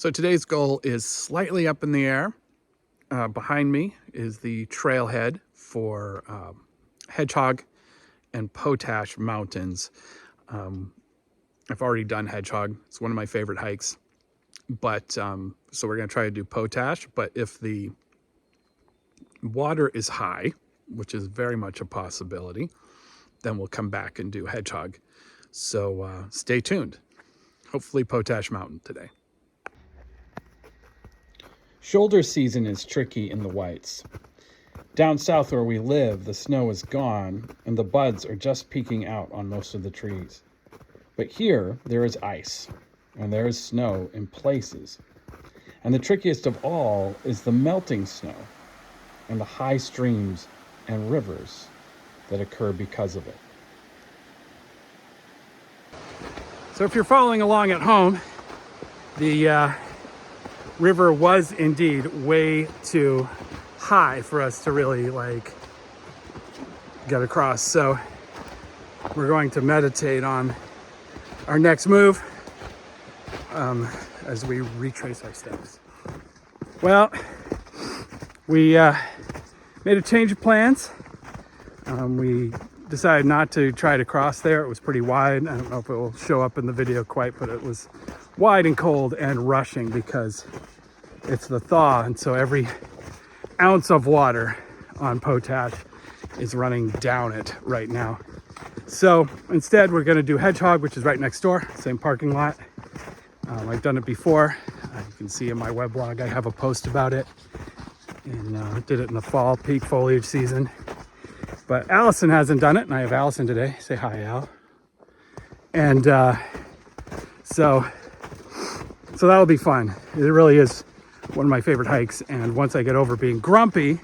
So today's goal is slightly up in the air. Behind me is the trailhead for Hedgehog and Potash Mountains. I've already done Hedgehog. It's one of my favorite hikes. But so we're going to try to do Potash. But if the water is high, which is very much a possibility, then we'll come back and do Hedgehog. So stay tuned. Hopefully Potash Mountain today. Shoulder season is tricky in the Whites. Down south where we live, the snow is gone and the buds are just peeking out on most of the trees. But here, there is ice and there is snow in places. And the trickiest of all is the melting snow and the high streams and rivers that occur because of it. So if you're following along at home, the river was indeed way too high for us to really get across. So we're going to meditate on our next move as we retrace our steps. Well, we made a change of plans. We decided not to try to cross there. It was pretty wide. I don't know if it will show up in the video quite, but it was wide and cold and rushing because it's the thaw. And so every ounce of water on Potash is running down it right now. So instead, we're going to do Hedgehog, which is right next door, same parking lot. I've done it before. You can see in my weblog, I have a post about it. And did it in the fall peak foliage season. But Allison hasn't done it, and I have Allison today. Say hi, Al. And so that'll be fun. It really is one of my favorite hikes. And once I get over being grumpy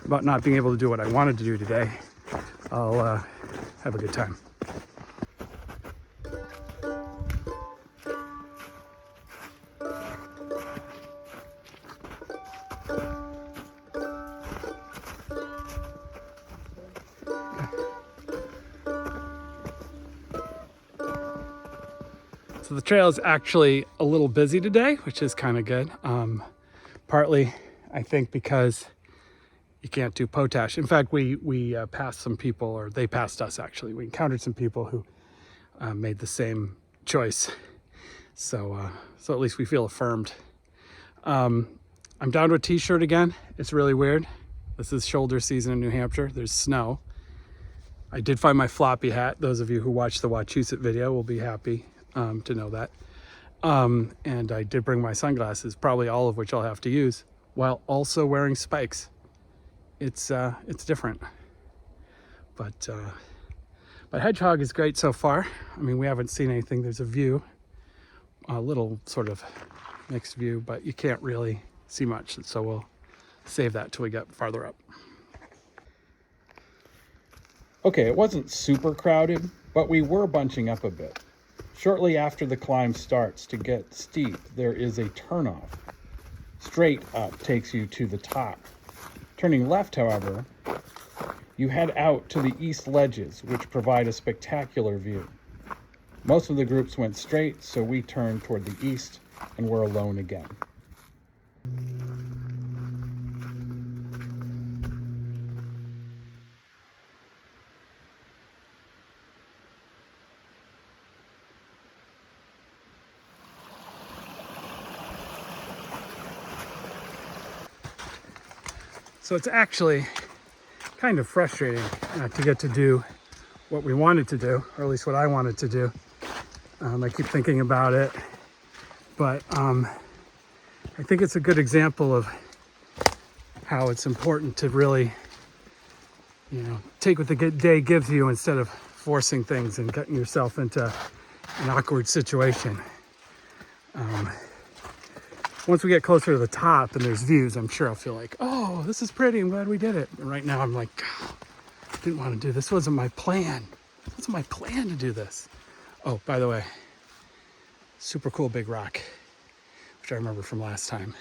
about not being able to do what I wanted to do today, I'll have a good time. So the trail is actually a little busy today, which is kind of good. Partly, I think, because you can't do Potash. In fact, we passed some people, or they passed us actually. We encountered some people who made the same choice. So at least we feel affirmed. I'm down to a t-shirt again. It's really weird. This is shoulder season in New Hampshire. There's snow. I did find my floppy hat. Those of you who watched the Wachusett video will be happy to know that. And I did bring my sunglasses, probably all of which I'll have to use, while also wearing spikes. It's different. But Hedgehog is great so far. I mean, we haven't seen anything. There's a view, a little sort of mixed view, but you can't really see much. So we'll save that till we get farther up. Okay, it wasn't super crowded, but we were bunching up a bit. Shortly after the climb starts to get steep, there is a turnoff. Straight up takes you to the top. Turning left, however, you head out to the east ledges, which provide a spectacular view. Most of the groups went straight, so we turned toward the east and were alone again. So it's actually kind of frustrating to get to do what we wanted to do, or at least what I wanted to do. I keep thinking about it, but I think it's a good example of how it's important to really, take what the day gives you instead of forcing things and getting yourself into an awkward situation. Once we get closer to the top and there's views, I'm sure I'll feel like, oh, this is pretty. I'm glad we did it. And right now I'm like, God, I didn't want to do this. This wasn't my plan. It wasn't my plan to do this. Oh, by the way, super cool big rock, which I remember from last time.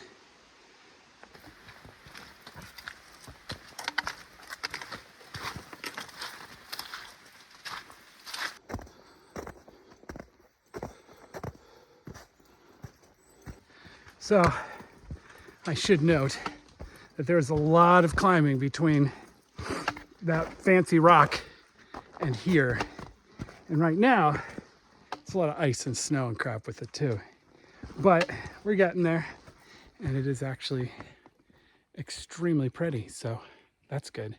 So I should note that there's a lot of climbing between that fancy rock and here. And right now, it's a lot of ice and snow and crap with it too. But we're getting there, and it is actually extremely pretty, so that's good.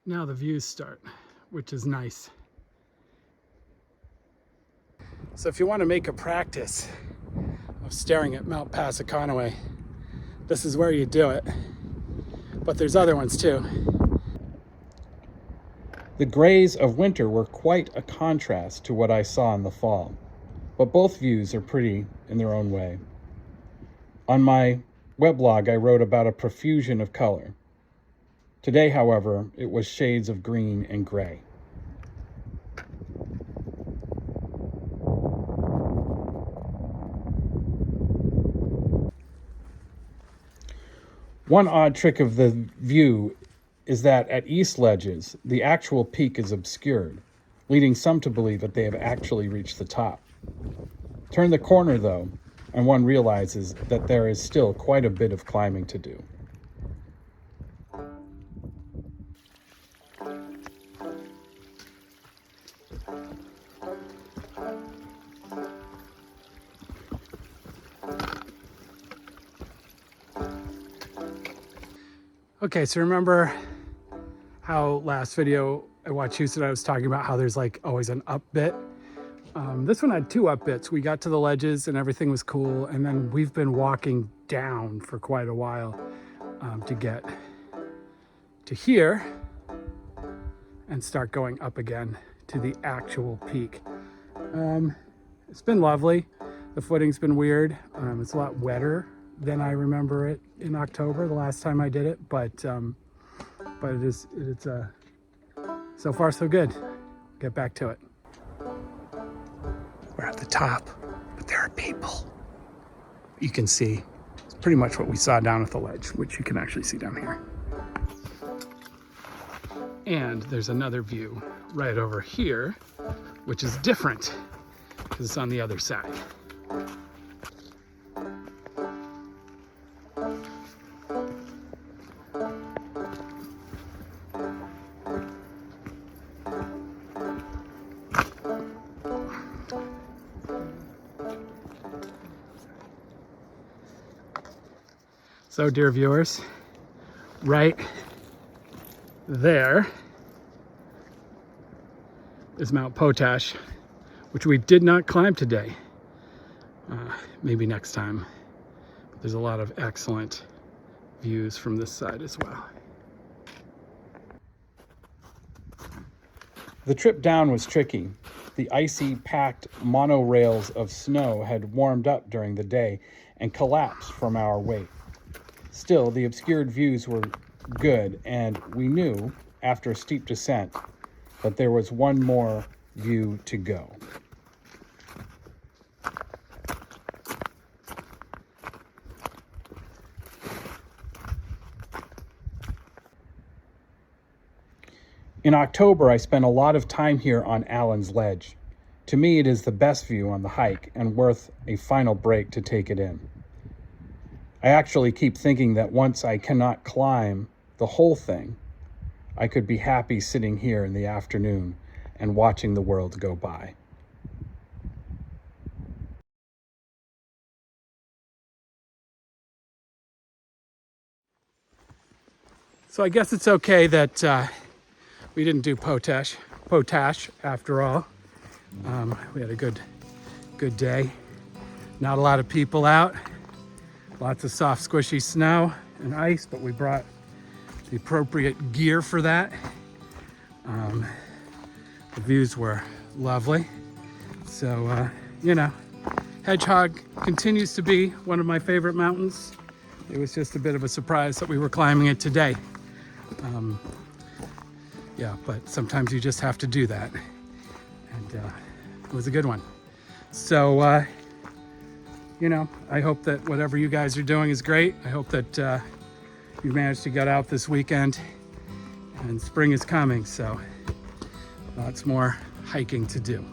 Now the views start, which is nice. So if you want to make a practice of staring at Mount Passaconaway, this is where you do it. But there's other ones too. The grays of winter were quite a contrast to what I saw in the fall, but both views are pretty in their own way. On my weblog, I wrote about a profusion of color. Today, however, it was shades of green and gray. One odd trick of the view is that at East Ledges, the actual peak is obscured, leading some to believe that they have actually reached the top. Turn the corner, though, and one realizes that there is still quite a bit of climbing to do. Okay, so remember how last video I watched Houston, I was talking about how there's like always an up bit. This one had two up bits. We got to the ledges and everything was cool, and then we've been walking down for quite a while to get to here and start going up again to the actual peak. It's been lovely. The footing's been weird. It's a lot wetter than I remember it in October, the last time I did it, but it's so far so good. Get back to it. We're at the top, but there are people. You can see it's pretty much what we saw down at the ledge, which you can actually see down here. And there's another view right over here, which is different because it's on the other side. So, dear viewers, right there is Mount Potash, which we did not climb today. Maybe next time. But there's a lot of excellent views from this side as well. The trip down was tricky. The icy, packed monorails of snow had warmed up during the day and collapsed from our weight. Still, the obscured views were good, and we knew, after a steep descent, that there was one more view to go. In October, I spent a lot of time here on Allen's Ledge. To me, it is the best view on the hike and worth a final break to take it in. I actually keep thinking that once I cannot climb the whole thing, I could be happy sitting here in the afternoon and watching the world go by. So I guess it's okay that we didn't do potash after all. We had a good day. Not a lot of people out. Lots of soft, squishy snow and ice, but we brought the appropriate gear for that. The views were lovely. So, Hedgehog continues to be one of my favorite mountains. It was just a bit of a surprise that we were climbing it today. But sometimes you just have to do that. And it was a good one. So, I hope that whatever you guys are doing is great. I hope that we managed to get out this weekend, and spring is coming, so lots more hiking to do.